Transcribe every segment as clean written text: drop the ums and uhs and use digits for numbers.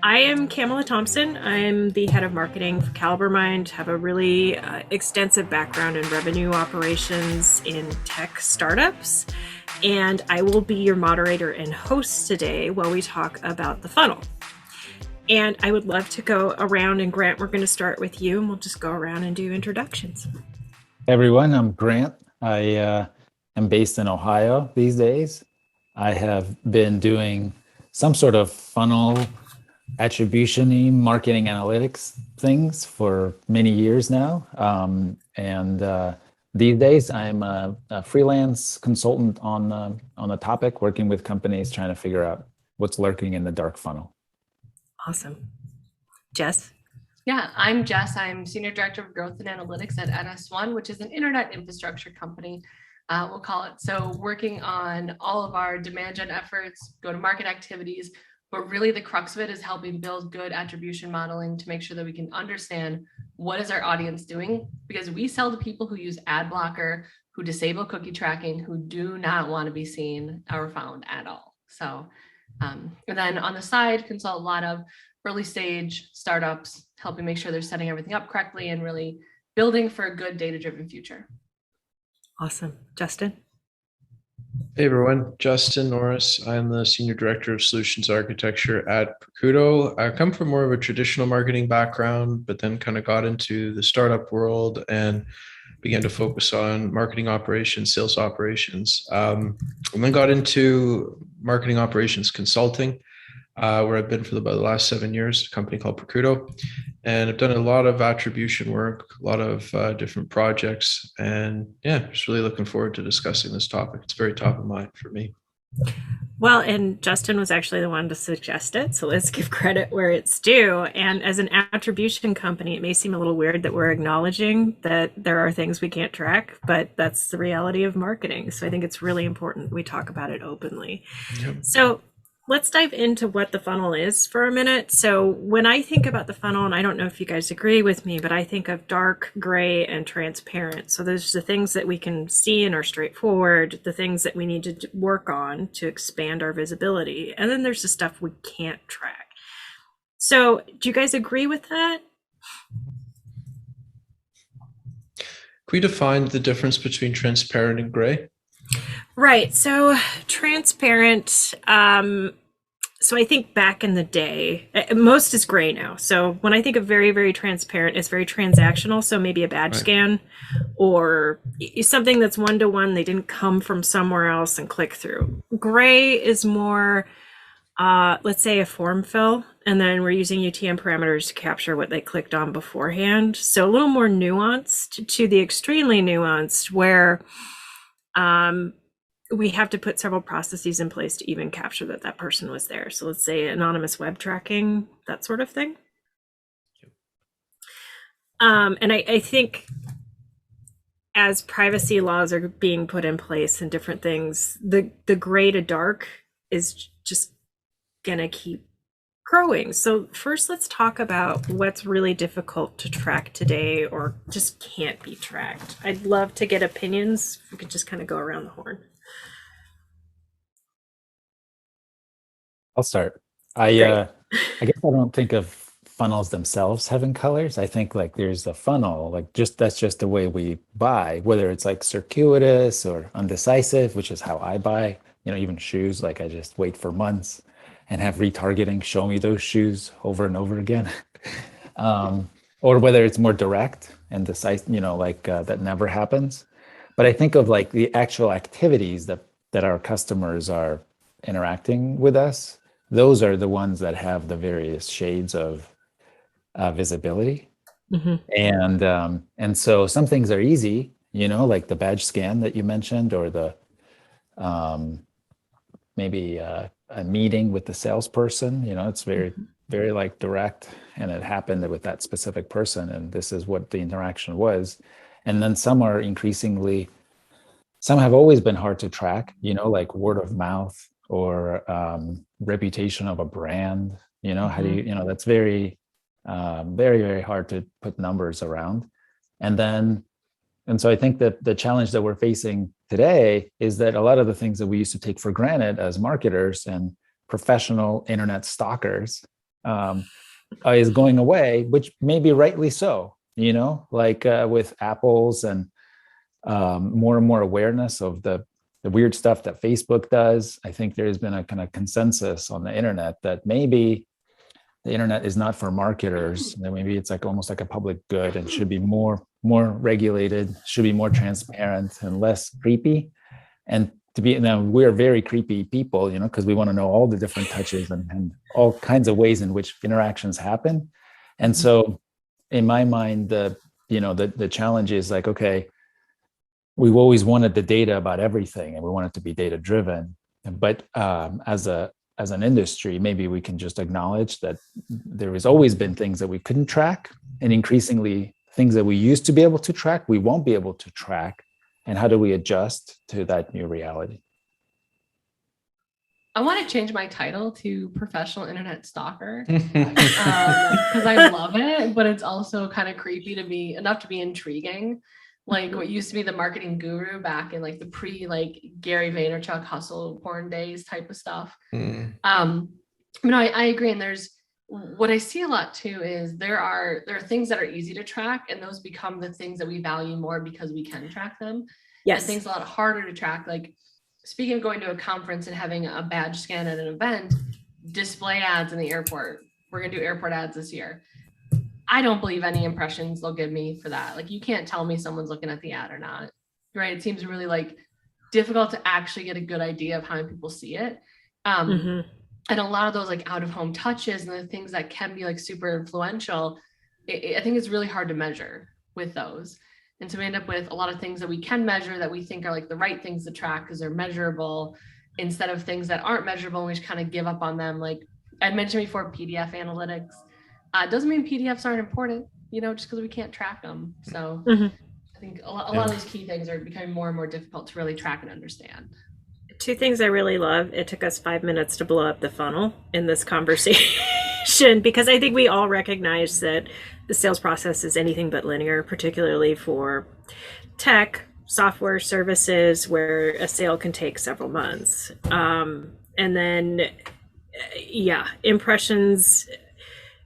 I am Kamala Thompson. I'm the head of marketing for Caliber Mind, have a really extensive background in revenue operations in tech startups. And I will be your moderator and host today while we talk about the funnel. And I would love to go around, and Grant, we're going to start with you, and we'll just go around and do introductions. Hey everyone, I'm Grant. I am based in Ohio these days. I have been doing some sort of funnel attribution-y marketing analytics things for many years now. And these days, I'm a freelance consultant on the topic, working with companies trying to figure out what's lurking in the dark funnel. Awesome. Jess? Yeah, I'm Jess. I'm Senior Director of Growth and Analytics at NS1, which is an internet infrastructure company, we'll call it. So working on all of our demand gen efforts, go-to-market activities, but really the crux of it is helping build good attribution modeling to make sure that we can understand what is our audience doing, because we sell to people who use ad blocker, who disable cookie tracking, who do not want to be seen or found at all. So, and then on the side, consult a lot of early stage startups, helping make sure they're setting everything up correctly and really building for a good data-driven future. Awesome. Justin? Hey everyone, Justin Norris. I'm the Senior Director of Solutions Architecture at Percuto. I come from more of a traditional marketing background, but then kind of got into the startup world and began to focus on marketing operations, sales operations, and then got into marketing operations consulting, where I've been for about the last 7 years, a company called Percuto. And I've done a lot of attribution work, a lot of different projects. And yeah, just really looking forward to discussing this topic. It's very top of mind for me. Well, and Justin was actually the one to suggest it, so let's give credit where it's due. And as an attribution company, it may seem a little weird that we're acknowledging that there are things we can't track, but that's the reality of marketing. So I think it's really important we talk about it openly. Yep. So let's dive into what the funnel is for a minute. So when I think about the funnel, and I don't know if you guys agree with me, but I think of dark, gray, and transparent. So there's the things that we can see and are straightforward, the things that we need to work on to expand our visibility. And then there's the stuff we can't track. So do you guys agree with that? Can we define the difference between transparent and gray? Right. So transparent. So I think back in the day, most is gray now. So when I think of very, very transparent, it's very transactional. So maybe a badge Right. scan or something that's one-to-one. They didn't come from somewhere else and click through. Gray is more, let's say a form fill, and then we're using UTM parameters to capture what they clicked on beforehand. So a little more nuanced to the extremely nuanced where, we have to put several processes in place to even capture that that person was there. So let's say anonymous web tracking, that sort of thing. And I think as privacy laws are being put in place and different things, the gray to dark is just gonna keep growing. So first, let's talk about what's really difficult to track today or just can't be tracked. I'd love to get opinions. We could just kind of go around the horn. I'll start. Great. I guess I don't think of funnels themselves having colors. I think like there's a funnel, like that's just the way we buy, whether it's like circuitous or undecisive, which is how I buy, even shoes. Like I just wait for months and have retargeting show me those shoes over and over again. Or whether it's more direct and decisive, that never happens. But I think of like the actual activities that our customers are interacting with us. Those are the ones that have the various shades of visibility. Mm-hmm. And so some things are easy, like the badge scan that you mentioned, or the maybe a meeting with the salesperson. It's very, very like direct, and it happened with that specific person, and this is what the interaction was. And then some are some have always been hard to track, like word of mouth or reputation of a brand. How do you, that's very, very, very hard to put numbers around. And so I think that the challenge that we're facing today is that a lot of the things that we used to take for granted as marketers and professional internet stalkers is going away, which may be rightly so, like with apples and more and more awareness of the weird stuff that Facebook does. I think there's been a kind of consensus on the internet that maybe the internet is not for marketers, that maybe it's like almost like a public good and should be more regulated, should be more transparent and less creepy. And to be, now we're very creepy people, because we want to know all the different touches and all kinds of ways in which interactions happen. And so in my mind, the challenge is like, okay, we've always wanted the data about everything and we want it to be data driven. But as an industry, maybe we can just acknowledge that there has always been things that we couldn't track, and increasingly things that we used to be able to track, we won't be able to track. And how do we adjust to that new reality? I want to change my title to professional internet stalker because I love it, but it's also kind of creepy to be enough to be intriguing. Like what used to be the marketing guru back in like the pre Gary Vaynerchuk hustle porn days type of stuff. I agree. And there's what I see a lot too is there are things that are easy to track, and those become the things that we value more because we can track them. Yes. And things a lot harder to track. Like speaking of going to a conference and having a badge scan at an event, display ads in the airport. We're gonna do airport ads this year. I don't believe any impressions they'll give me for that. Like you can't tell me someone's looking at the ad or not, right? It seems really difficult to actually get a good idea of how many people see it. And a lot of those out of home touches and the things that can be super influential, I think it's really hard to measure with those. And so we end up with a lot of things that we can measure that we think are the right things to track because they're measurable, instead of things that aren't measurable and we just kind of give up on them. Like I mentioned before, PDF analytics. Doesn't mean PDFs aren't important, just because we can't track them. So I think a lot of those key things are becoming more and more difficult to really track and understand. Two things I really love. It took us 5 minutes to blow up the funnel in this conversation because I think we all recognize that the sales process is anything but linear, particularly for tech, software services, where a sale can take several months. And then, impressions.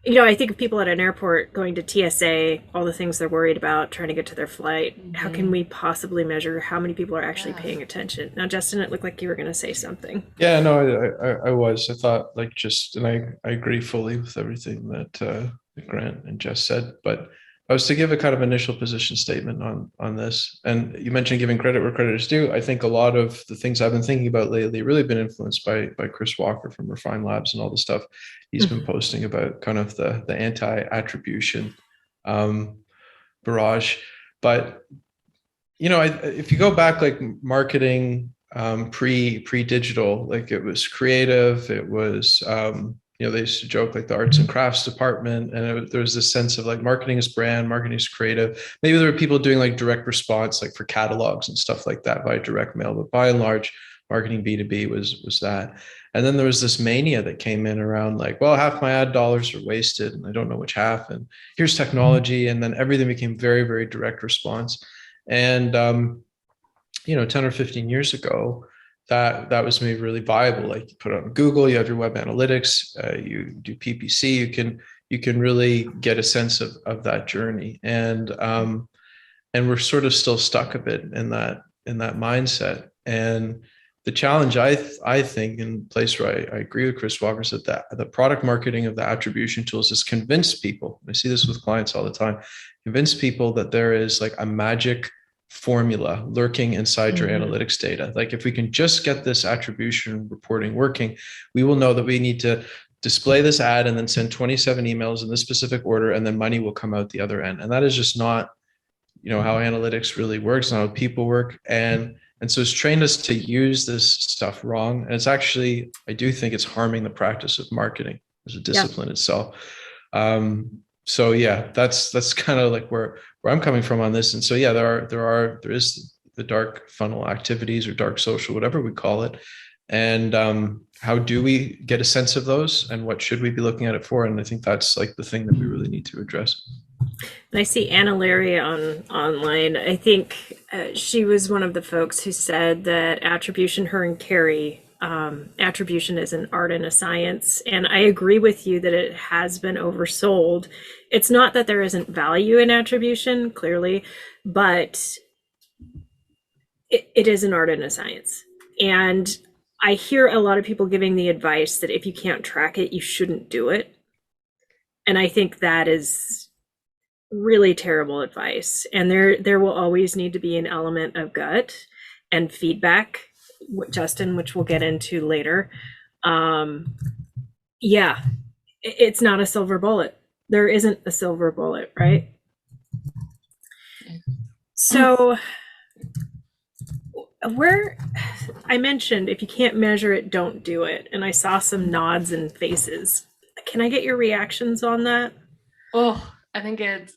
I think of people at an airport going to TSA, all the things they're worried about, trying to get to their flight. How can we possibly measure how many people are actually paying attention? Now, Justin, it looked like you were going to say something. Yeah, no, I was. I thought and I agree fully with everything that Grant and Jess said, but I was to give a kind of initial position statement on this. And you mentioned giving credit where credit is due. I think a lot of the things I've been thinking about lately really been influenced by Chris Walker from Refine Labs and all the stuff he's been posting about kind of the anti-attribution barrage. But if you go back marketing pre-digital, it was creative, it was they used to joke the arts and crafts department, and there was this sense of marketing is brand, marketing is creative. Maybe there were people doing direct response for catalogs and stuff like that via direct mail, but by and large, marketing B2B was that. And then there was this mania that came in around half my ad dollars are wasted and I don't know which half, and here's technology. And then everything became very, very direct response. And 10 or 15 years ago, that was maybe really viable. You put it on Google, you have your web analytics, you do PPC, you can really get a sense of that journey. And we're sort of still stuck a bit in that mindset. And the challenge, I think, in the place where I agree with Chris Walker, is that the product marketing of the attribution tools is convince people. I see this with clients all the time. Convince people that there is a magic formula lurking inside your analytics data. If we can just get this attribution reporting working, we will know that we need to display this ad and then send 27 emails in this specific order, and then money will come out the other end. And that is just not, how analytics really works, not how people work. And so it's trained us to use this stuff wrong. And it's actually, I do think it's harming the practice of marketing as a discipline itself. So that's kind of where I'm coming from on this. And so there is the dark funnel activities or dark social, whatever we call it. And how do we get a sense of those, and what should we be looking at it for? And I think that's the thing that we really need to address. And I see Anna Larry online. I think she was one of the folks who said that attribution, her and Carrie attribution is an art and a science. And I agree with you that it has been oversold. It's not that there isn't value in attribution, clearly, but it is an art and a science. And I hear a lot of people giving the advice that if you can't track it, you shouldn't do it. And I think that is really terrible advice. And there will always need to be an element of gut and feedback, Justin, which we'll get into later. Yeah, it's not a silver bullet. There isn't a silver bullet, right? So where I mentioned, if you can't measure it, don't do it. And I saw some nods and faces. Can I get your reactions on that? Oh, I think it's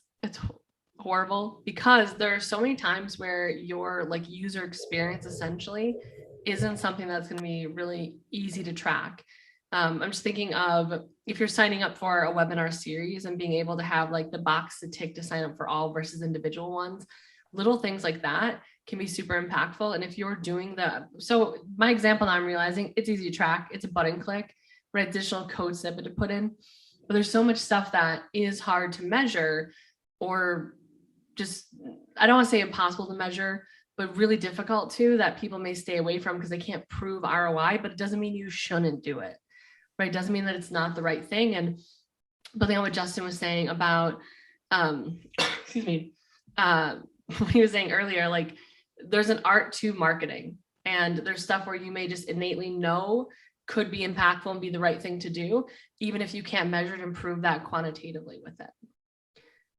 horrible, because there are so many times where your like user experience essentially isn't something that's going to be really easy to track. I'm just thinking of if you're signing up for a webinar series and being able to have like the box to tick to sign up for all versus individual ones, little things like that can be super impactful. And if you're doing so my example now, I'm realizing it's easy to track. It's a button click, right? Additional code snippet to put in. But there's so much stuff that is hard to measure, or just, I don't want to say impossible to measure, but really difficult to, that people may stay away from because they can't prove ROI, but it doesn't mean you shouldn't do it, right? It doesn't mean that it's not the right thing. And building on what Justin was saying about, excuse me, what he was saying earlier, like there's an art to marketing, and there's stuff where you may just innately know could be impactful and be the right thing to do, even if you can't measure it and prove that quantitatively with it.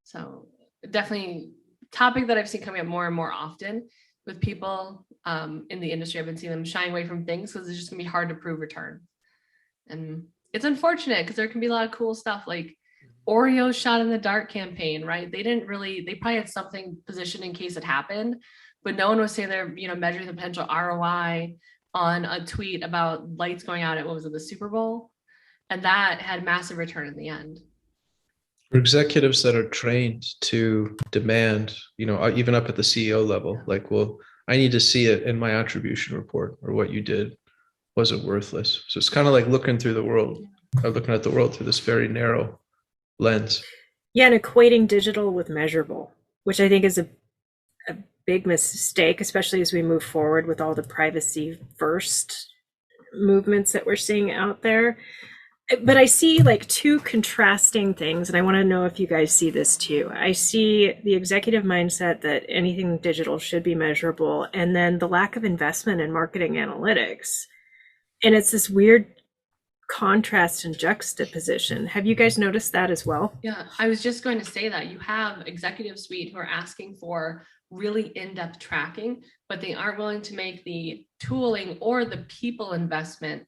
So definitely topic that I've seen coming up more and more often with people in the industry. I've been seeing them shying away from things because it's just gonna be hard to prove return. And it's unfortunate because there can be a lot of cool stuff like Oreo shot in the dark campaign, right? They probably had something positioned in case it happened, but no one was saying they're, measuring the potential ROI on a tweet about lights going out at, what was it, the Super Bowl? And that had massive return in the end. For executives that are trained to demand, even up at the CEO level, like, well, I need to see it in my attribution report, or what you did wasn't worthless. So it's kind of like looking at the world through this very narrow lens. Yeah, and equating digital with measurable, which I think is a big mistake, especially as we move forward with all the privacy first movements that we're seeing out there. But I see like two contrasting things, and I want to know if you guys see this too. I see the executive mindset that anything digital should be measurable, and then the lack of investment in marketing analytics. And it's this weird contrast and juxtaposition. Have you guys noticed that as well? Yeah, I was just going to say that you have executive suite who are asking for really in-depth tracking, but they aren't willing to make the tooling or the people investment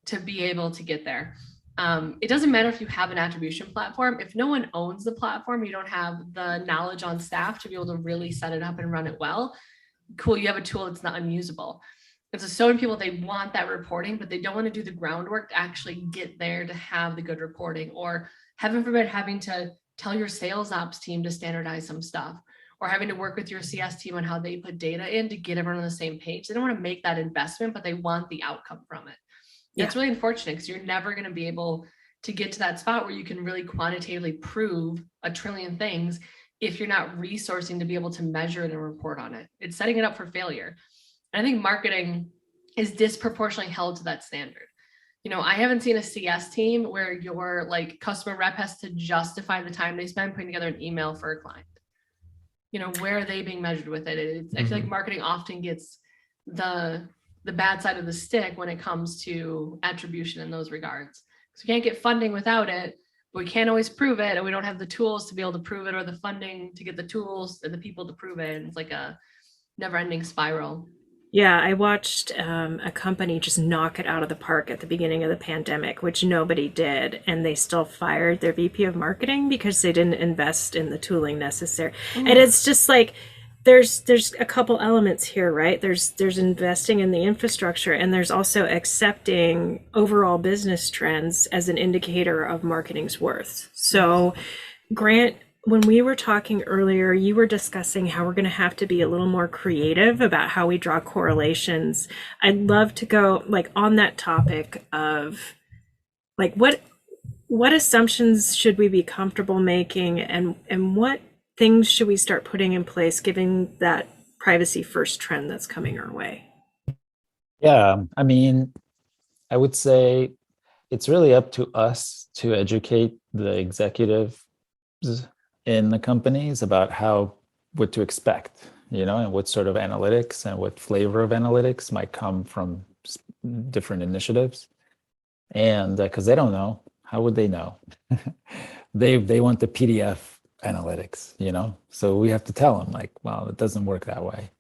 to be able to get there. It doesn't matter if you have an attribution platform. If no one owns the platform, you don't have the knowledge on staff to be able to really set it up and run it well. Cool, you have a tool that's not unusable. And so many people, they want that reporting, but they don't want to do the groundwork to actually get there to have the good reporting, or heaven forbid, having to tell your sales ops team to standardize some stuff, or having to work with your CS team on how they put data in to get everyone on the same page. They don't want to make that investment, but they want the outcome from it. Yeah. It's really unfortunate because you're never going to be able to get to that spot where you can really quantitatively prove a trillion things if you're not resourcing to be able to measure it and report on it. It's setting it up for failure. I think marketing is disproportionately held to that standard. I haven't seen a CS team where your like customer rep has to justify the time they spend putting together an email for a client. Where are they being measured with it? I feel like marketing often gets the bad side of the stick when it comes to attribution in those regards. So we can't get funding without it, but we can't always prove it, and we don't have the tools to be able to prove it, or the funding to get the tools and the people to prove it. And it's like a never-ending spiral. Yeah, I watched a company just knock it out of the park at the beginning of the pandemic, which nobody did, and they still fired their VP of marketing because they didn't invest in the tooling necessary. And it's just like there's a couple elements here, right? There's investing in the infrastructure, and there's also accepting overall business trends as an indicator of marketing's worth. So Grant, when we were talking earlier, you were discussing how we're going to have to be a little more creative about how we draw correlations. I'd love to go like on that topic of like what assumptions should we be comfortable making, and what things should we start putting in place given that privacy first trend that's coming our way? Yeah, I mean, I would say it's really up to us to educate the executives in the companies about what to expect, and what sort of analytics and what flavor of analytics might come from different initiatives. And because they don't know, how would they know? They want the PDF analytics, so we have to tell them like, well, it doesn't work that way.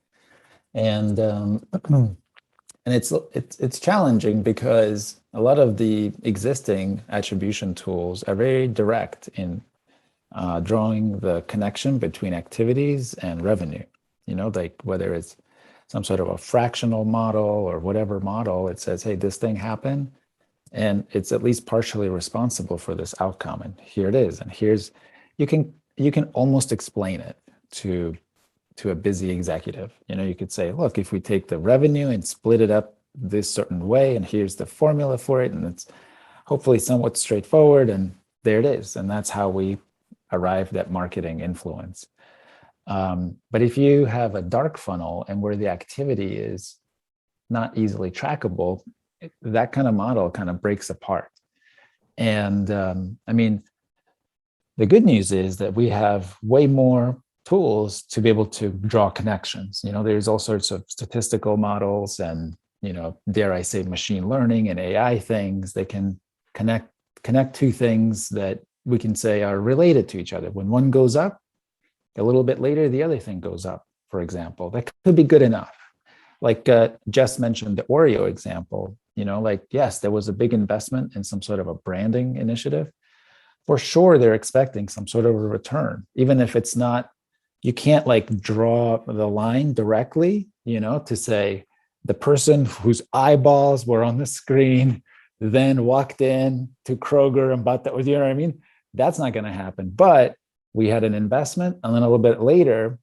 And and it's challenging because a lot of the existing attribution tools are very direct in drawing the connection between activities and revenue. Like whether it's some sort of a fractional model or whatever model, it says, hey, this thing happened and it's at least partially responsible for this outcome. And here it is. And you can almost explain it to a busy executive. You could say, look, if we take the revenue and split it up this certain way, and here's the formula for it, and it's hopefully somewhat straightforward, and there it is. And that's how we arrived at marketing influence. But if you have a dark funnel and where the activity is not easily trackable, that kind of model kind of breaks apart. And I mean, the good news is that we have way more tools to be able to draw connections. There's all sorts of statistical models and, dare I say, machine learning and AI things that can connect two things that we can say are related to each other. When one goes up, a little bit later, the other thing goes up, for example. That could be good enough. Like Jess mentioned the Oreo example, like, yes, there was a big investment in some sort of a branding initiative. For sure, they're expecting some sort of a return, even if it's not, you can't like draw the line directly, to say the person whose eyeballs were on the screen then walked in to Kroger and bought that, you know what I mean? That's not going to happen. But we had an investment, and then a little bit later,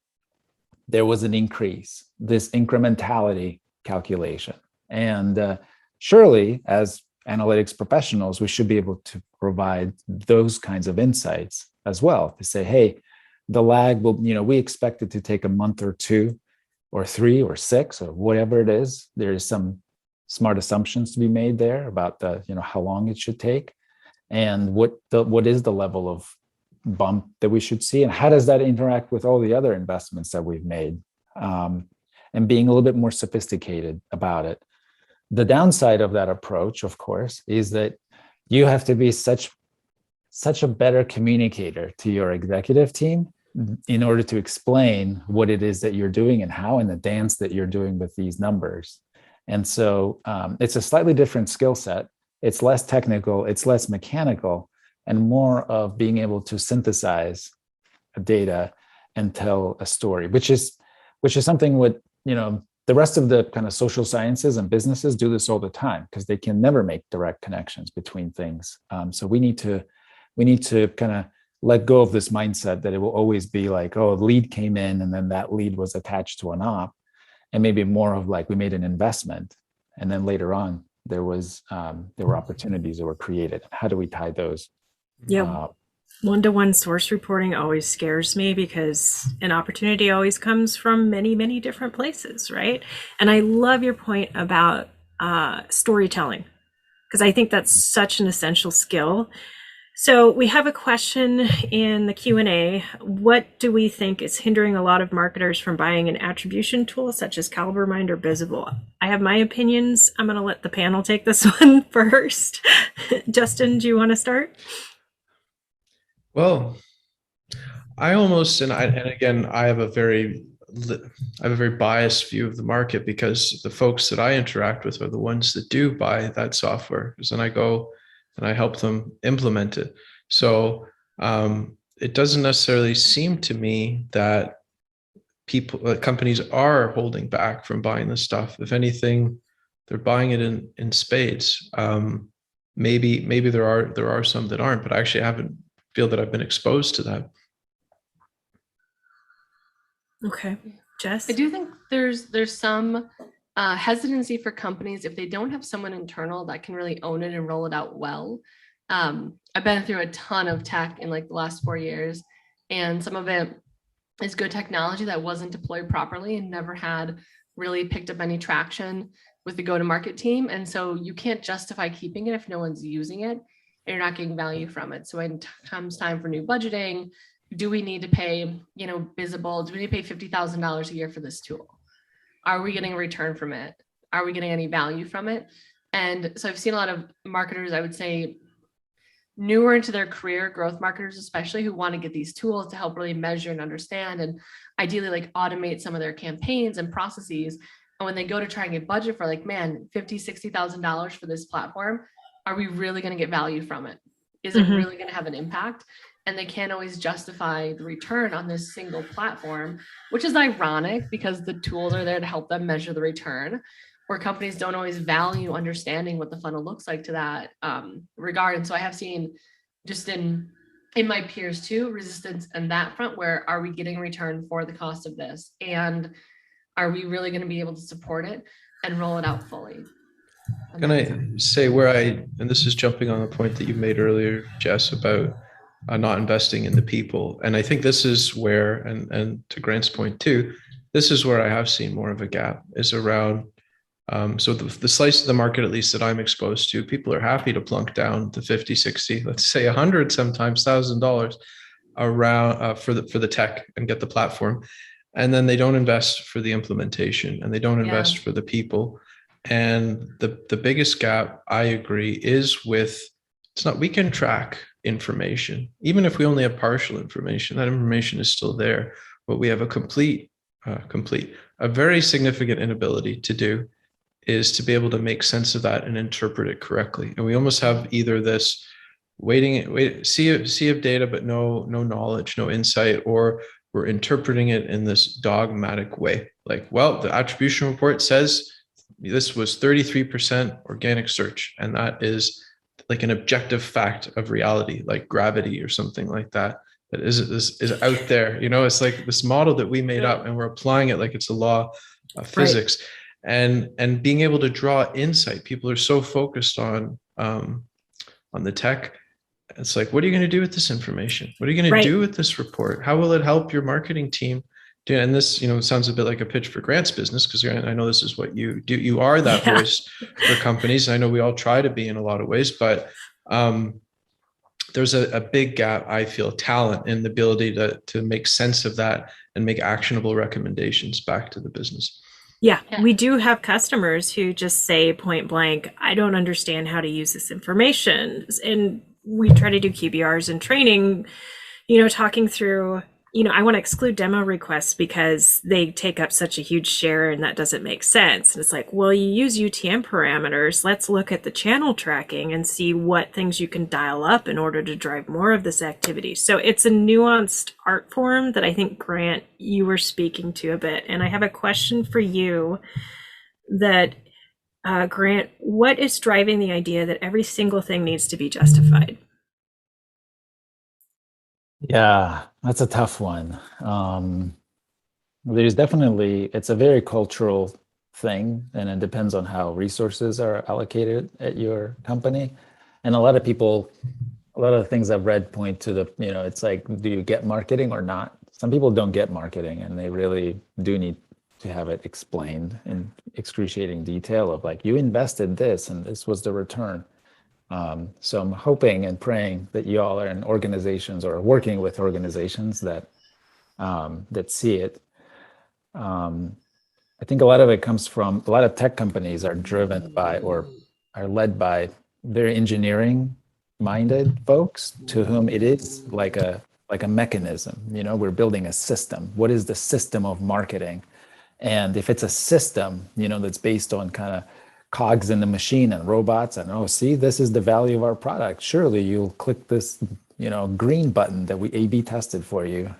there was an increase, this incrementality calculation. And surely, as analytics professionals, we should be able to provide those kinds of insights as well, to say, hey, the lag will, we expect it to take a month or 2 or 3 or 6 or whatever it is. There's some smart assumptions to be made there about how long it should take, and what is the level of bump that we should see, and how does that interact with all the other investments that we've made, and being a little bit more sophisticated about it. The downside of that approach, of course, is that you have to be such a better communicator to your executive team in order to explain what it is that you're doing and how, and the dance that you're doing with these numbers. And so it's a slightly different skill set. It's less technical, it's less mechanical, and more of being able to synthesize data and tell a story, which is something with, the rest of the kind of social sciences and businesses do this all the time because they can never make direct connections between things. So we need to kind of let go of this mindset that it will always be like, oh, a lead came in and then that lead was attached to an op, and maybe more of like we made an investment and then later on there were opportunities that were created. How do we tie those? Yeah. One-to-one source reporting always scares me because an opportunity always comes from many, many different places, right? And I love your point about storytelling, because I think that's such an essential skill. So we have a question in the Q&A. What do we think is hindering a lot of marketers from buying an attribution tool such as CaliberMind or Visible? I have my opinions. I'm going to let the panel take this one first. Justin, do you want to start? Well, I almost, and again, I have a very biased view of the market because the folks that I interact with are the ones that do buy that software. Because then I go and I help them implement it. So it doesn't necessarily seem to me that companies are holding back from buying this stuff. If anything, they're buying it in spades. Maybe there are some that aren't, but I actually haven't feel that I've been exposed to that. Okay. Jess? I do think there's some hesitancy for companies if they don't have someone internal that can really own it and roll it out well. I've been through a ton of tech in like the last 4 years, and some of it is good technology that wasn't deployed properly and never had really picked up any traction with the go-to-market team. And so you can't justify keeping it if no one's using it and you're not getting value from it. So when it comes time for new budgeting, do we need to pay, Visible? Do we need to pay $50,000 a year for this tool? Are we getting a return from it? Are we getting any value from it? And so I've seen a lot of marketers, I would say, newer into their career, growth marketers especially, who want to get these tools to help really measure and understand and ideally like automate some of their campaigns and processes. And when they go to try and get budget for like, man, $50,000-$60,000 for this platform, are we really going to get value from it? Is it really going to have an impact? And they can't always justify the return on this single platform, which is ironic because the tools are there to help them measure the return, where companies don't always value understanding what the funnel looks like to that regard. And so I have seen just in my peers too, resistance in that front, where are we getting return for the cost of this? And are we really going to be able to support it and roll it out fully? Can I say and this is jumping on the point that you made earlier, Jess, about not investing in the people. And I think this is where, and to Grant's point too, this is where I have seen more of a gap is around, so the slice of the market, at least that I'm exposed to, people are happy to plunk down to 50, 60, let's say 100, sometimes $1,000 around for the tech and get the platform. And then they don't invest for the implementation and they don't invest for the people. And the biggest gap, I agree, is with, it's not, we can track information, even if we only have partial information, that information is still there, but we have a very significant inability to do is to be able to make sense of that and interpret it correctly. And we almost have either this sea of data, but no knowledge, no insight, or we're interpreting it in this dogmatic way. Like, well, the attribution report says this was 33% organic search. And that is like an objective fact of reality, like gravity or something like that, that is out there. It's like this model that we made up and we're applying it like it's a law of physics. Right. And being able to draw insight. People are so focused on the tech. It's like, what are you going to do with this information? What are you going to do with this report? How will it help your marketing team? And this, sounds a bit like a pitch for Grant's business, because I know this is what you do. You are that voice for companies. I know we all try to be in a lot of ways, but there's a big gap, I feel, talent in the ability to make sense of that and make actionable recommendations back to the business. Yeah, we do have customers who just say point blank, I don't understand how to use this information. And we try to do QBRs and training, talking through, I want to exclude demo requests because they take up such a huge share and that doesn't make sense. And it's like, well, you use UTM parameters. Let's look at the channel tracking and see what things you can dial up in order to drive more of this activity. So it's a nuanced art form that I think, Grant, you were speaking to a bit. And I have a question for you that, Grant, what is driving the idea that every single thing needs to be justified? Yeah, that's a tough one. There's definitely, it's a very cultural thing, and it depends on how resources are allocated at your company. And a lot of the things I've read point to the, it's like, do you get marketing or not? Some people don't get marketing, and they really do need to have it explained in excruciating detail of like, you invested this and this was the return. So I'm hoping and praying that you all are in organizations or working with organizations that see it. I think a lot of it comes from, a lot of tech companies are driven by or are led by very engineering minded folks to whom it is like a mechanism. We're building a system. What is the system of marketing? And if it's a system, that's based on kind of cogs in the machine and robots and, see, this is the value of our product. Surely you'll click this, green button that we A/B tested for you.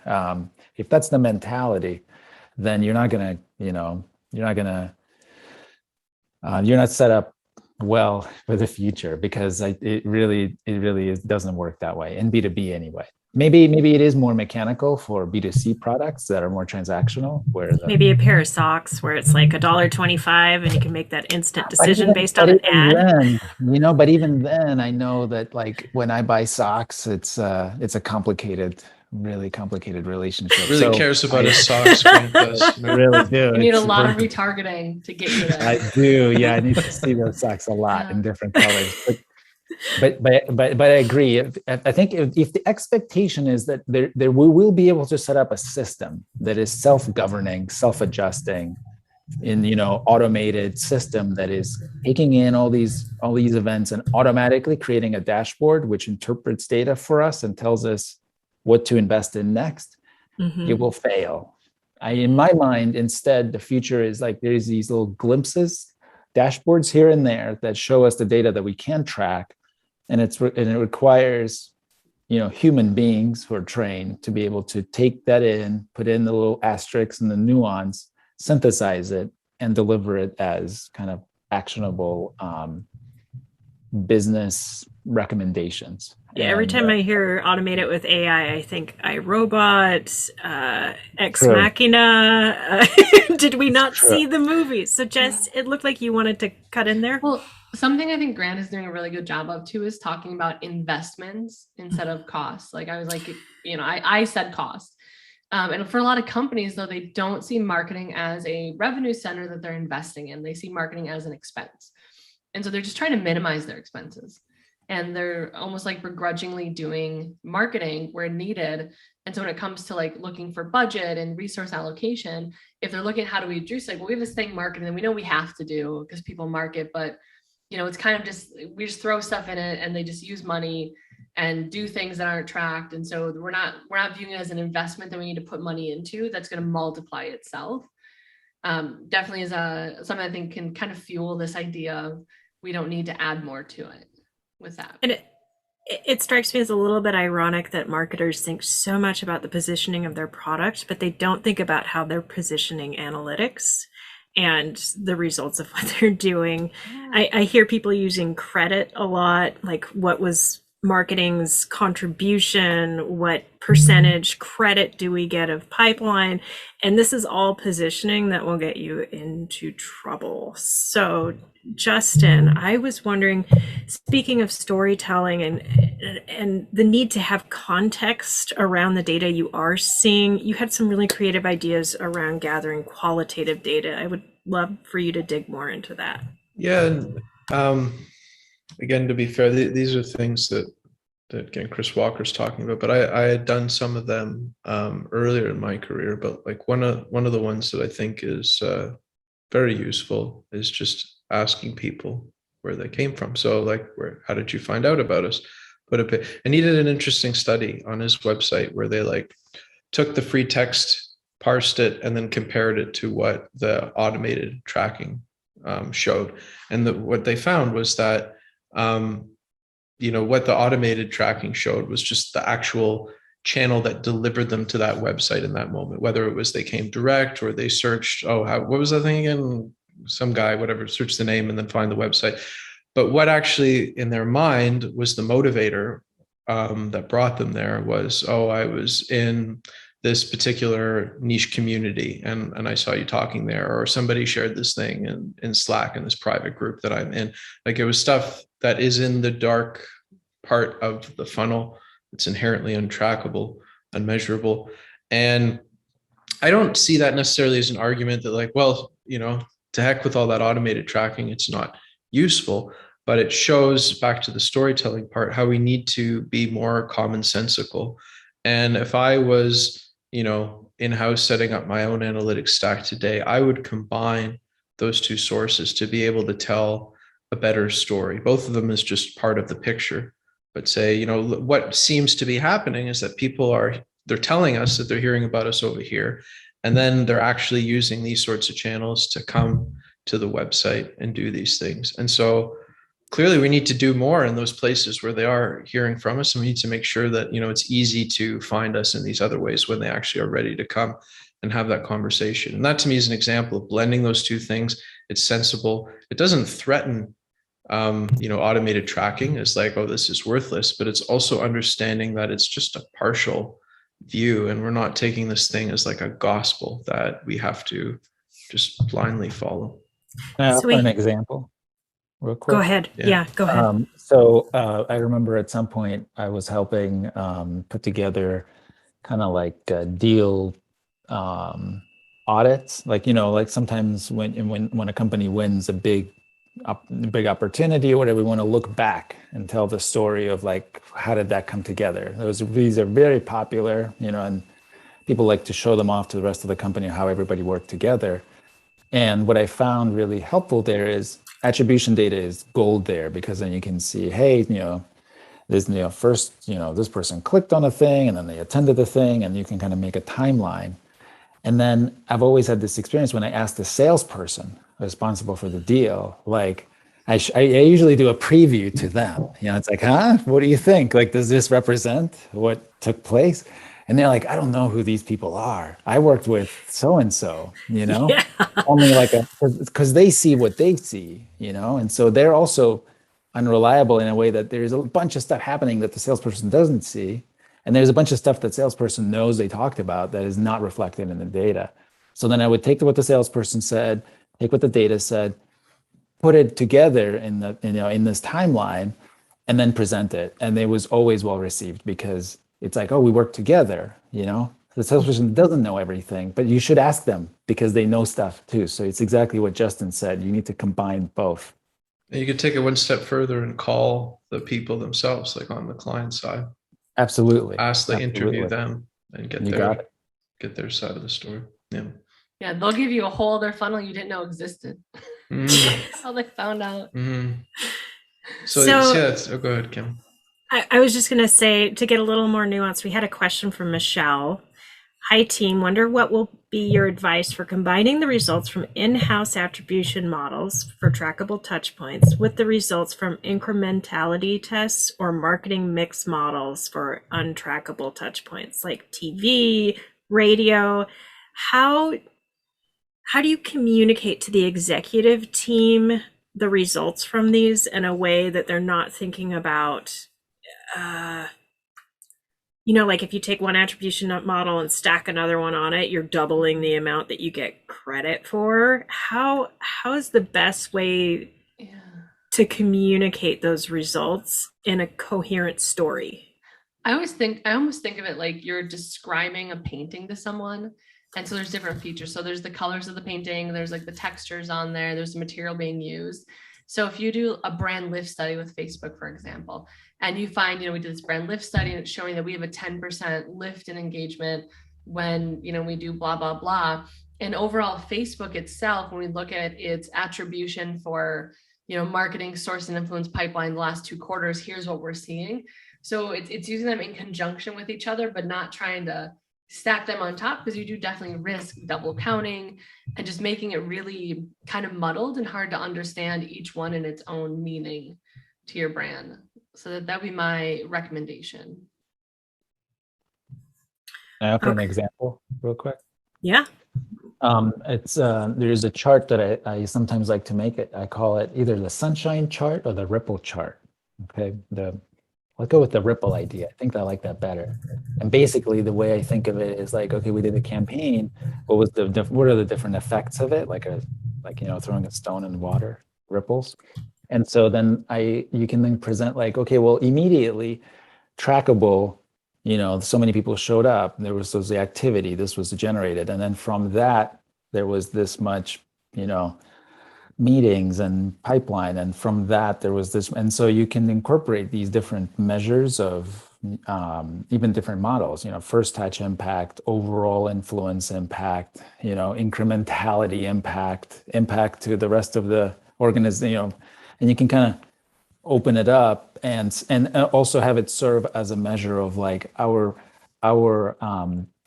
If that's the mentality, then you're not set up well for the future, because it really doesn't work that way in B2B anyway. Maybe it is more mechanical for B2C products that are more transactional, where Maybe a pair of socks where it's like $1.25 and you can make that instant decision based on an ad. then, but even then, I know that like when I buy socks, it's a really complicated relationship. Really So cares about his socks. Grant does, I really do. You need a It's lot of really- retargeting to get you there. I do. Yeah, I need to see those socks a lot in different colors. But I agree. I think if the expectation is that we will be able to set up a system that is self-governing, self-adjusting, in automated system that is taking in all these events and automatically creating a dashboard which interprets data for us and tells us what to invest in next, it will fail. In my mind, instead, the future is like there's these little glimpses, dashboards here and there that show us the data that we can track, and it requires human beings who are trained to be able to take that in, put in the little asterisks and the nuance, synthesize it, and deliver it as kind of actionable business recommendations. Yeah, every time I hear automate it with AI, I think iRobot, Ex Machina. Did we not see the movie? So Jess, it looked like you wanted to cut in there. Well, something I think Grant is doing a really good job of too is talking about investments instead of costs. Like I was like, I said cost. And for a lot of companies, though, they don't see marketing as a revenue center that they're investing in. They see marketing as an expense. And so they're just trying to minimize their expenses. And they're almost like begrudgingly doing marketing where needed. And so when it comes to like looking for budget and resource allocation, if they're looking at how do we reduce, like, well, we have this thing marketing that we know we have to do because people market, but it's kind of just, we just throw stuff in it and they just use money and do things that aren't tracked. And so we're not viewing it as an investment that we need to put money into that's going to multiply itself. Definitely is something I think can kind of fuel this idea of we don't need to add more to it with that. And it strikes me as a little bit ironic that marketers think so much about the positioning of their product, but they don't think about how they're positioning analytics and the results of what they're doing. I hear people using credit a lot, like what was marketing's contribution, what percentage credit do we get of pipeline? And this is all positioning that will get you into trouble. So Justin, I was wondering, speaking of storytelling and the need to have context around the data you are seeing, you had some really creative ideas around gathering qualitative data. I would love for you to dig more into that. Yeah. Again, to be fair, these are things that again, Chris Walker's talking about, but I had done some of them earlier in my career. But like one of the ones that I think is very useful is just asking people where they came from. So like, how did you find out about us? And he did an interesting study on his website where they like took the free text, parsed it, and then compared it to what the automated tracking showed. And what they found was that what the automated tracking showed was just the actual channel that delivered them to that website in that moment, whether it was they came direct or they searched, what was that thing again? Some guy, whatever, search the name and then find the website. But what actually in their mind was the motivator that brought them there was, I was in this particular niche community and I saw you talking there, or somebody shared this thing in Slack in this private group that I'm in. Like it was stuff that is in the dark part of the funnel. It's inherently untrackable, unmeasurable. And I don't see that necessarily as an argument that like, well, to heck with all that automated tracking, it's not useful, but it shows back to the storytelling part, how we need to be more commonsensical. And if I was, in-house setting up my own analytics stack today, I would combine those two sources to be able to tell a better story. Both of them is just part of the picture, but say, what seems to be happening is that they're telling us that they're hearing about us over here. And then they're actually using these sorts of channels to come to the website and do these things. And so clearly we need to do more in those places where they are hearing from us. And we need to make sure that, it's easy to find us in these other ways when they actually are ready to come and have that conversation. And that to me is an example of blending those two things. It's sensible. It doesn't threaten automated tracking is like, oh, this is worthless, but it's also understanding that it's just a partial view, and we're not taking this thing as like a gospel that we have to just blindly follow. Can I So offer an we example real go quick? ahead. Yeah. Yeah, go ahead. I remember at some point I was helping put together kind of like deal audits, like sometimes when a company wins a big opportunity or whatever, we want to look back and tell the story of like how did that come together. These are very popular, and people like to show them off to the rest of the company how everybody worked together. And what I found really helpful there is attribution data is gold there, because then you can see, hey, this, first, this person clicked on a thing and then they attended the thing, and you can kind of make a timeline. And then I've always had this experience when I ask the salesperson responsible for the deal, like I usually do a preview to them. It's like, huh? What do you think? Like, does this represent what took place? And they're like, I don't know who these people are. I worked with so and so, Yeah. only like because they see what they see, and so they're also unreliable in a way that there's a bunch of stuff happening that the salesperson doesn't see. And there's a bunch of stuff that salesperson knows they talked about that is not reflected in the data. So then I would take what the salesperson said, take what the data said, put it together in this timeline, and then present it. And it was always well received, because it's like, oh, we work together, The salesperson doesn't know everything, but you should ask them because they know stuff too. So it's exactly what Justin said. You need to combine both. And you could take it one step further and call the people themselves, like on the client side. Absolutely. Interview them and get their side of the story. Yeah. Yeah, they'll give you a whole other funnel you didn't know existed. That's how they found out. So go ahead, Kim. I was just going to say, to get a little more nuanced, we had a question from Michelle. Hi, team. Wonder what will be your advice for combining the results from in-house attribution models for trackable touchpoints with the results from incrementality tests or marketing mix models for untrackable touchpoints like TV, radio. How do you communicate to the executive team the results from these in a way that they're not thinking about like if you take one attribution model and stack another one on it, you're doubling the amount that you get credit for. How is the best way to communicate those results in a coherent story? I almost think of it like you're describing a painting to someone. And so there's different features. So there's the colors of the painting, there's like the textures on there, there's the material being used. So if you do a brand lift study with Facebook, for example, and you find, we did this brand lift study and it's showing that we have a 10% lift in engagement when, we do blah, blah, blah. And overall, Facebook itself, when we look at its attribution for, marketing source and influence pipeline the last 2 quarters, here's what we're seeing. So it's using them in conjunction with each other, but not trying to stack them on top, because you do definitely risk double counting and just making it really kind of muddled and hard to understand each one in its own meaning to your brand. So that would be my recommendation. Can I offer an example real quick? Yeah. It's there's a chart that I sometimes like to make it. I call it either the sunshine chart or the ripple chart. Okay, I'll go with the ripple idea. I think I like that better. And basically, the way I think of it is like, okay, we did a campaign. What are the different effects of it? Like throwing a stone in water, ripples. And so then you can then present like, okay, well, immediately trackable. So many people showed up. There was the activity. This was generated, and then from that, there was this much, meetings and pipeline, and from that there was this, and so you can incorporate these different measures of even different models, first touch impact, overall influence impact, incrementality impact to the rest of the organization, and you can kind of open it up and also have it serve as a measure of like our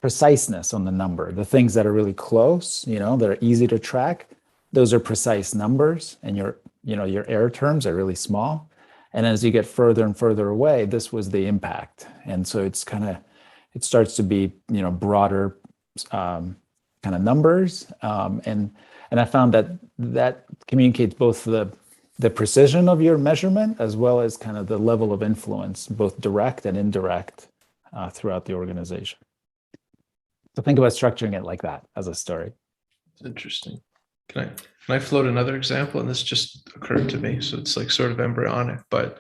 preciseness on the number, the things that are really close, that are easy to track. Those are precise numbers, and your error terms are really small. And as you get further and further away, this was the impact. And so it starts to be, broader kind of numbers. And I found that communicates both the the precision of your measurement as well as kind of the level of influence, both direct and indirect, throughout the organization. So think about structuring it like that as a story. It's interesting. Can I float another example? And this just occurred to me. So it's like sort of embryonic, but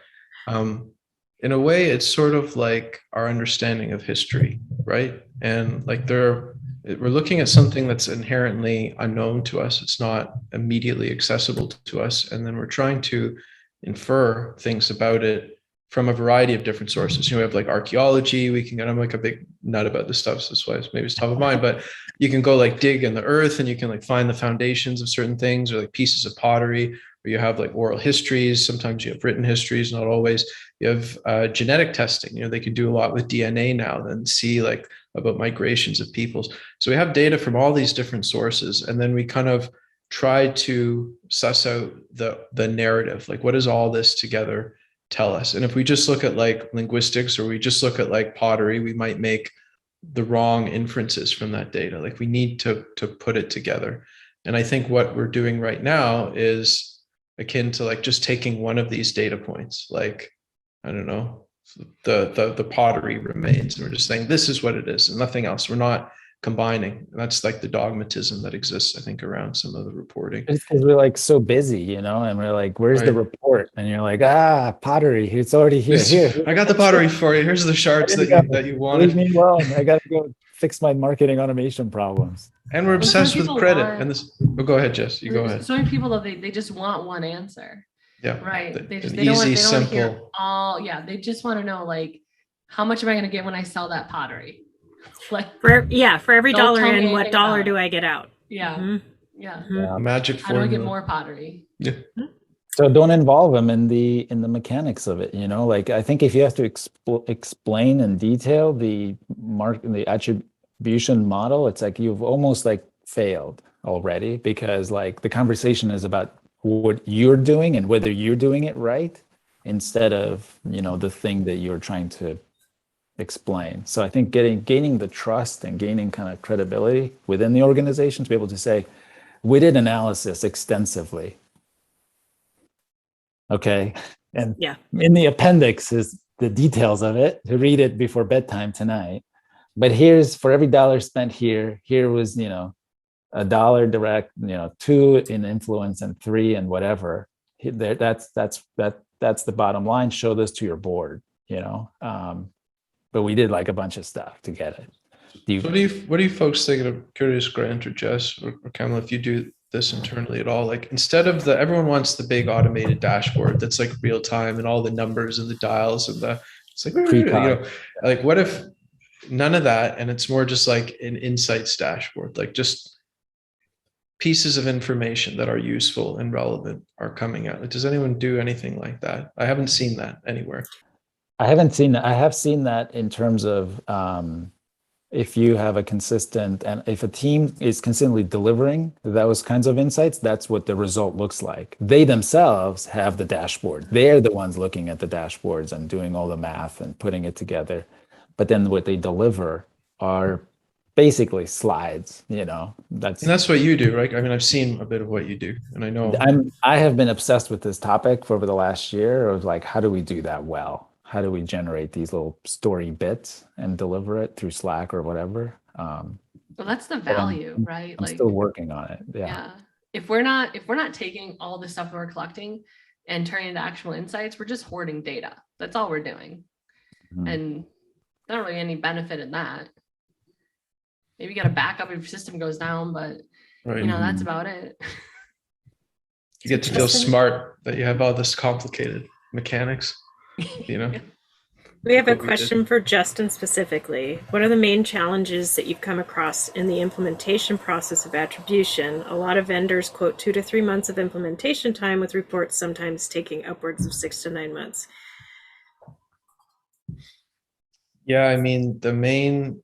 in a way, it's sort of like our understanding of history, right? And like we're looking at something that's inherently unknown to us. It's not immediately accessible to us. And then we're trying to infer things about it from a variety of different sources. We have like archaeology. I'm like a big nut about this stuff, so that's why maybe it's top of mind, but you can go like dig in the earth and you can like find the foundations of certain things, or like pieces of pottery, or you have like oral histories. Sometimes you have written histories, not always. You have genetic testing. They can do a lot with DNA now and see like about migrations of peoples. So we have data from all these different sources, and then we kind of try to suss out the narrative. Like, what does all this together tell us? And if we just look at like linguistics, or we just look at like pottery, we might make the wrong inferences from that data. Like, we need to put it together. And I think what we're doing right now is akin to like just taking one of these data points, like, I don't know, the pottery remains, and we're just saying this is what it is and nothing else. We're not combining. And that's like the dogmatism that exists, I think, around some of the reporting. It's because we're like so busy, and we're like, where's the report? And you're like, pottery, it's already here. Here, I got the pottery for you. Here's the shards that you wanted. Leave me alone. I gotta go fix my marketing automation problems. And we're obsessed with credit. And this, go ahead, Jess. You go ahead. So many people, though, they just want one answer. Yeah. Right. They don't easy, want to simple. hear all. Yeah. They just want to know, like, how much am I going to get when I sell that pottery? Like, for every Don't dollar tell me in, what anything dollar about do I get out? yeah. Mhm. Yeah. Yeah. Magic How do I formula. get more pottery? Yeah. So don't involve them in the mechanics of it. Like, I think if you have to explain in detail the attribution model, it's like you've almost like failed already, because like the conversation is about what you're doing and whether you're doing it right, instead of the thing that you're trying to explain. So I think gaining the trust and gaining kind of credibility within the organization to be able to say, we did analysis extensively. Okay. And Yeah. in the appendix is the details of it, to read it before bedtime tonight. But here's, for every dollar spent here was, $1 direct, 2 in influence and 3 and whatever. That's the bottom line. Show this to your board, but we did like a bunch of stuff to get it. What do you folks think? I'm curious, Grant or Jess or Kamala, if you do this internally at all, like, instead of everyone wants the big automated dashboard that's like real time and all the numbers and the dials and it's like, like, what if none of that, and it's more just like an insights dashboard, like just pieces of information that are useful and relevant are coming out? Like, does anyone do anything like that? I haven't seen that anywhere. I haven't seen that. I have seen that in terms of if you have and if a team is consistently delivering those kinds of insights, that's what the result looks like. They themselves have the dashboard. They're the ones looking at the dashboards and doing all the math and putting it together. But then what they deliver are basically slides, That's what you do, right? I mean, I've seen a bit of what you do, and I know I have been obsessed with this topic for over the last year of like, how do we do that well? How do we generate these little story bits and deliver it through Slack or whatever? Well, that's the value, right? I'm still working on it. Yeah. If we're not taking all the stuff that we're collecting and turning into actual insights, we're just hoarding data. That's all we're doing. Mhm. And not really any benefit in that. Maybe you got a backup if your system goes down, but right. that's about it. You get to feel smart that you have all this complicated mechanics. We have a question for Justin specifically. What are the main challenges that you've come across in the implementation process of attribution? A lot of vendors quote 2 to 3 months of implementation time, with reports sometimes taking upwards of 6 to 9 months. Yeah, I mean, the main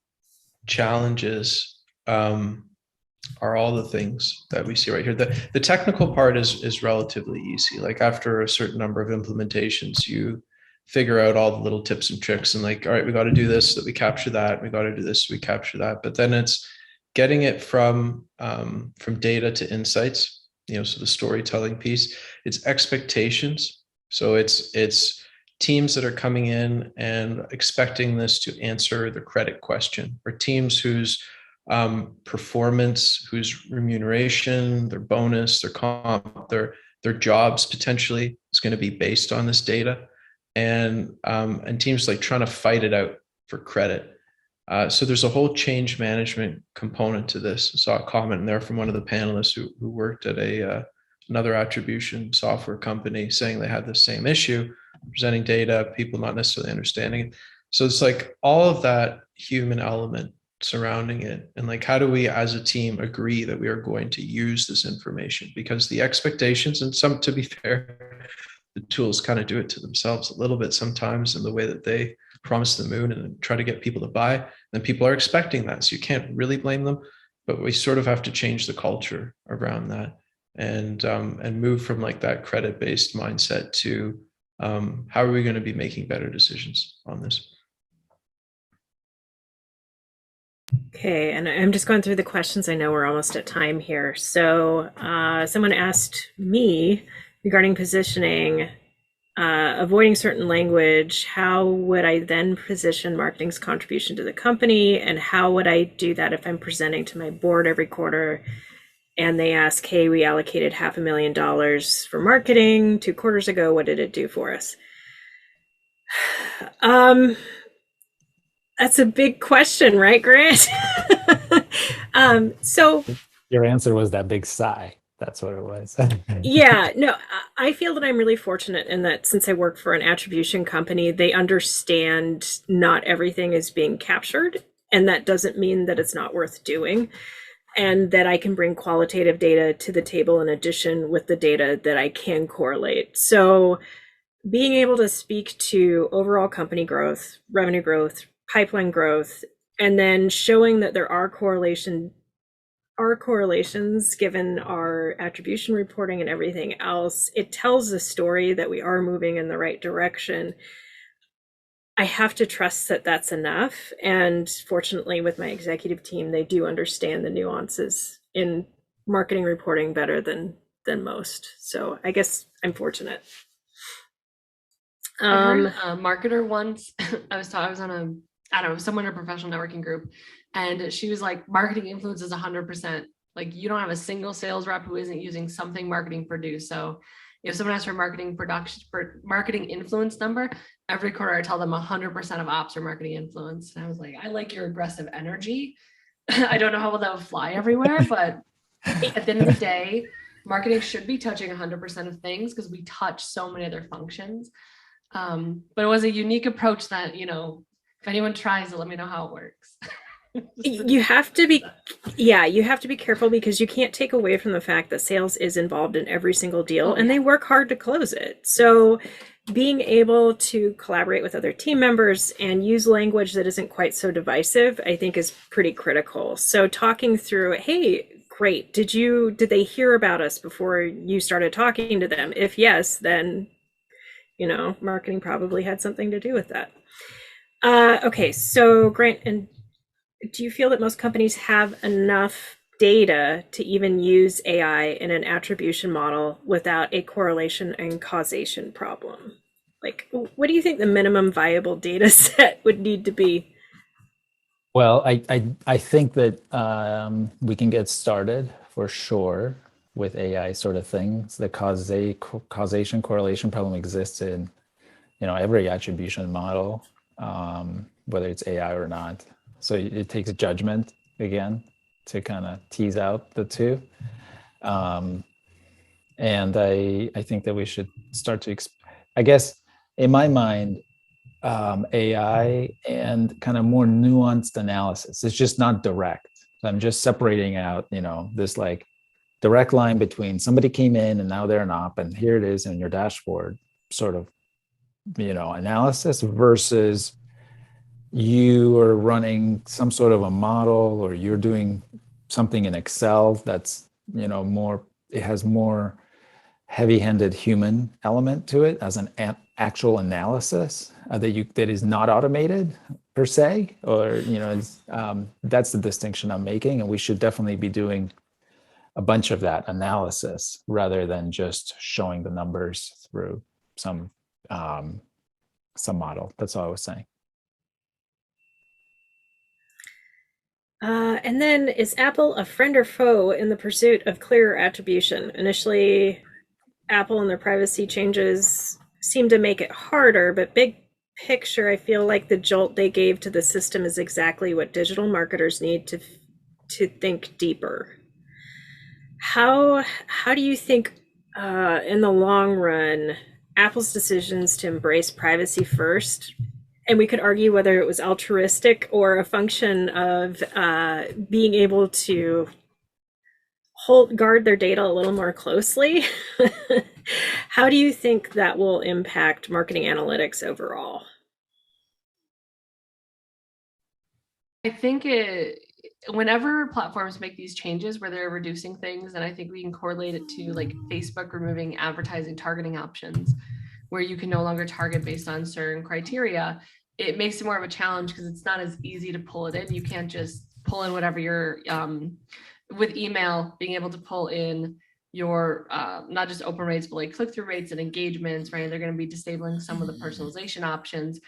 challenges are all the things that we see right here. The technical part is relatively easy. Like, after a certain number of implementations, you figure out all the little tips and tricks, and like, all right, we got to do this so that we capture that. We got to do this so we capture that. But then it's getting it from data to insights. so the storytelling piece. It's expectations. So it's teams that are coming in and expecting this to answer the credit question, or teams whose performance, whose remuneration, their bonus, their comp, their jobs potentially is going to be based on this data, and teams like trying to fight it out for credit. So there's a whole change management component to this. I saw a comment in there from one of the panelists who worked at another attribution software company, saying they had the same issue, presenting data, people not necessarily understanding it. So it's like all of that human element surrounding it, and like, how do we as a team agree that we are going to use this information? Because the expectations, and some, to be fair, the tools kind of do it to themselves a little bit sometimes in the way that they promise the moon and try to get people to buy. And people are expecting that, so you can't really blame them. But we sort of have to change the culture around that, and move from like that credit-based mindset to how are we going to be making better decisions on this? Okay, and I'm just going through the questions. I know we're almost at time here. So someone asked me regarding positioning, avoiding certain language, how would I then position marketing's contribution to the company? And how would I do that if I'm presenting to my board every quarter and they ask, hey, we allocated $500,000 for marketing 2 quarters ago. What did it do for us? That's a big question, right, Grant? So Your answer was that big sigh. That's what it was. yeah, no, I feel that I'm really fortunate in that since I work for an attribution company, they understand not everything is being captured, and that doesn't mean that it's not worth doing, and that I can bring qualitative data to the table in addition with the data that I can correlate. So being able to speak to overall company growth, revenue growth, pipeline growth, and then showing that there are correlations given our attribution reporting and everything else, it tells the story that we are moving in the right direction. I have to trust that that's enough. And fortunately, with my executive team, they do understand the nuances in marketing reporting better than most. So I guess I'm fortunate. I heard a marketer once. I was on a, I don't know, someone in a professional networking group, and she was like, marketing influence is 100%. Like, you don't have a single sales rep who isn't using something marketing produced. So if someone asks for marketing production, for marketing influence number, every quarter I tell them 100% of ops are marketing influence. And I was like, I like your aggressive energy. I don't know how well that would fly everywhere, but at the end of the day, marketing should be touching 100% of things because we touch so many other functions. But it was a unique approach that, if anyone tries it, let me know how it works. You have to be careful because you can't take away from the fact that sales is involved in every single deal and they work hard to close it. So being able to collaborate with other team members and use language that isn't quite so divisive, I think is pretty critical. So talking through, hey, great, did they hear about us before you started talking to them? If yes, then marketing probably had something to do with that. Okay, so Grant, and do you feel that most companies have enough data to even use AI in an attribution model without a correlation and causation problem? Like, what do you think the minimum viable data set would need to be? Well, I think that we can get started for sure with AI sort of things. The causation correlation problem exists in every attribution model, whether it's AI or not. So it takes judgment again to kind of tease out the two. And I think that we should start to, I guess, in my mind, AI and kind of more nuanced analysis. It's just not direct. So I'm just separating out, this like direct line between somebody came in and now they're an op and here it is in your dashboard sort of, analysis versus you are running some sort of a model or you're doing something in Excel that's, it has more heavy-handed human element to it as an actual analysis that is not automated per se, or that's the distinction I'm making, and we should definitely be doing a bunch of that analysis rather than just showing the numbers through some model. That's all I was saying. And then, is Apple a friend or foe in the pursuit of clearer attribution? Initially, Apple and their privacy changes seem to make it harder, but big picture, I feel like the jolt they gave to the system is exactly what digital marketers need to think deeper. How do you think, in the long run, Apple's decisions to embrace privacy first, and we could argue whether it was altruistic or a function of being able to guard their data a little more closely. How do you think that will impact marketing analytics overall? I think whenever platforms make these changes where they're reducing things, and I think we can correlate it to like Facebook removing advertising targeting options, where you can no longer target based on certain criteria, it makes it more of a challenge because it's not as easy to pull it in. You can't just pull in whatever you're, with email, being able to pull in your, not just open rates, but like click-through rates and engagements, right? They're going to be disabling some of the personalization options.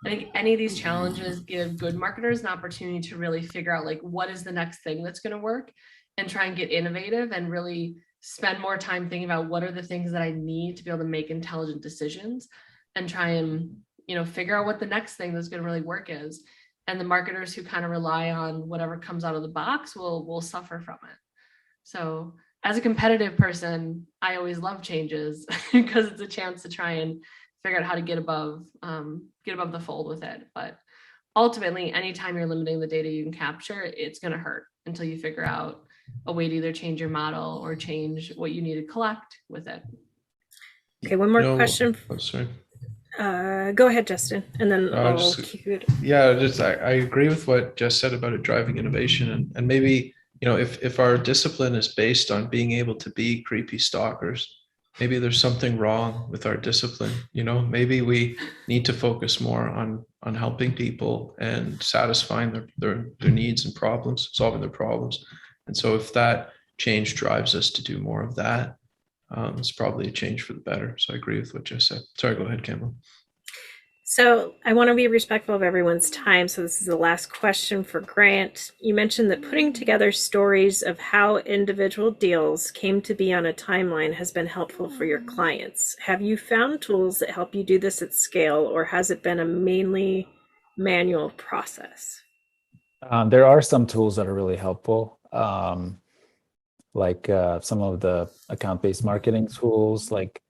I think any of these challenges give good marketers an opportunity to really figure out like what is the next thing that's going to work and try and get innovative and really spend more time thinking about what are the things that I need to be able to make intelligent decisions and try and, figure out what the next thing that's going to really work is. And the marketers who kind of rely on whatever comes out of the box will suffer from it. So as a competitive person, I always love changes because it's a chance to try and figure out how to get above the fold with it. But ultimately, anytime you're limiting the data you can capture, it's going to hurt until you figure out a way to either change your model or change what you need to collect with it. Okay, one more question. Oh, sorry. Go ahead, Justin, and then I'll keep it. Yeah, I agree with what Jess said about it driving innovation, and maybe if our discipline is based on being able to be creepy stalkers, maybe there's something wrong with our discipline. Maybe we need to focus more on helping people and satisfying their needs and problems, solving their problems. And so if that change drives us to do more of that, it's probably a change for the better. So I agree with what Jess said. Sorry, go ahead, Campbell. So I want to be respectful of everyone's time. So this is the last question for Grant. You mentioned that putting together stories of how individual deals came to be on a timeline has been helpful for your clients. Have you found tools that help you do this at scale, or has it been a mainly manual process? There are some tools that are really helpful. Like some of the account-based marketing tools, like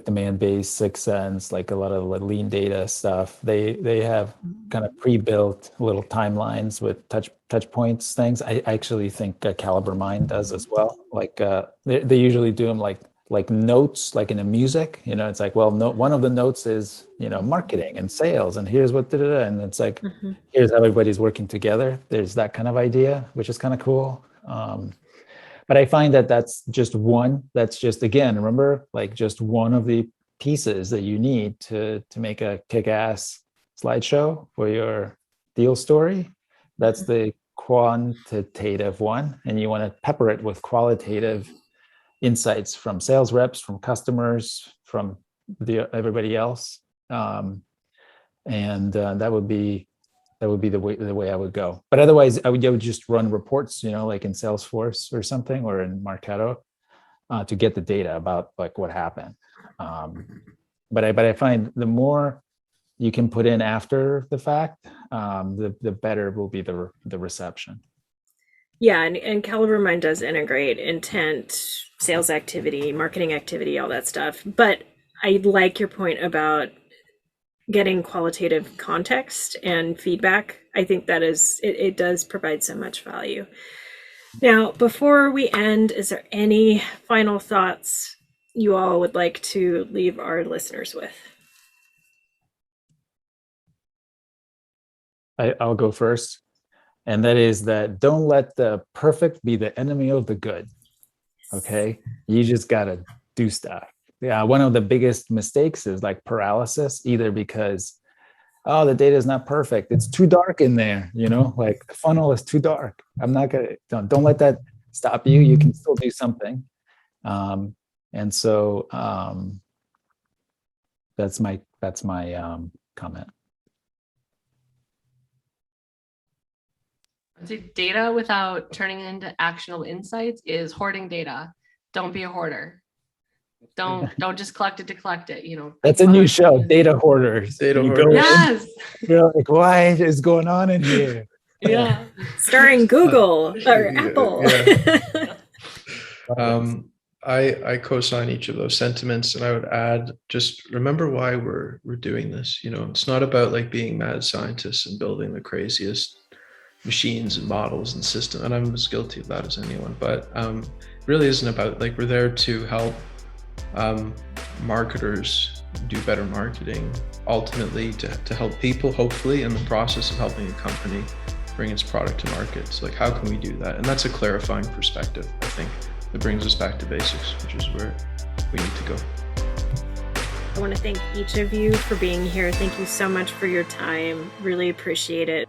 demand-based, 6sense, like a lot of lean data stuff. They have kind of pre-built little timelines with touch points things. I actually think Caliber Mind does as well. Like they usually do them like notes, like in a music. It's like, well, one of the notes is marketing and sales, and here's what and it's like here's how everybody's working together. There's that kind of idea, which is kind of cool. But I find that that's just again, remember, like just one of the pieces that you need to make a kick-ass slideshow for your deal story. That's the quantitative one. And you want to pepper it with qualitative insights from sales reps, from customers, from everybody else. And that would be the way I would go. But otherwise, I would just run reports, like in Salesforce or something, or in Marketo, to get the data about like what happened. But I find the more you can put in after the fact, the better will be the reception. Yeah, and Caliber Mind does integrate intent, sales activity, marketing activity, all that stuff. But I like your point about getting qualitative context and feedback. I think that it does provide so much value. Now, before we end, is there any final thoughts you all would like to leave our listeners with? I'll go first. And that is that don't let the perfect be the enemy of the good. Okay? You just got to do stuff. Yeah, one of the biggest mistakes is like paralysis, either because, the data is not perfect. It's too dark in there, like the funnel is too dark. I'm not going to, don't let that stop you. You can still do something. And so that's my comment. I'd say data without turning it into actionable insights is hoarding data. Don't be a hoarder. Don't just collect it to collect it. You know, That's a new show, Data Hoarders. Data You go Hoarders. in, Yes. you're like, what is going on in here? Yeah. Starring Google or Yeah, Apple. I co-sign each of those sentiments, and I would add, just remember why we're doing this. You know, it's not about like being mad scientists and building the craziest machines and models and system, and I'm as guilty of that as anyone, but it really isn't about, like, we're there to help marketers do better marketing, ultimately to help people, hopefully, in the process of helping a company bring its product to market. So like, how can we do that? And that's a clarifying perspective, I think, that brings us back to basics, which is where we need to go. I want to thank each of you for being here. Thank you so much for your time. Really appreciate it.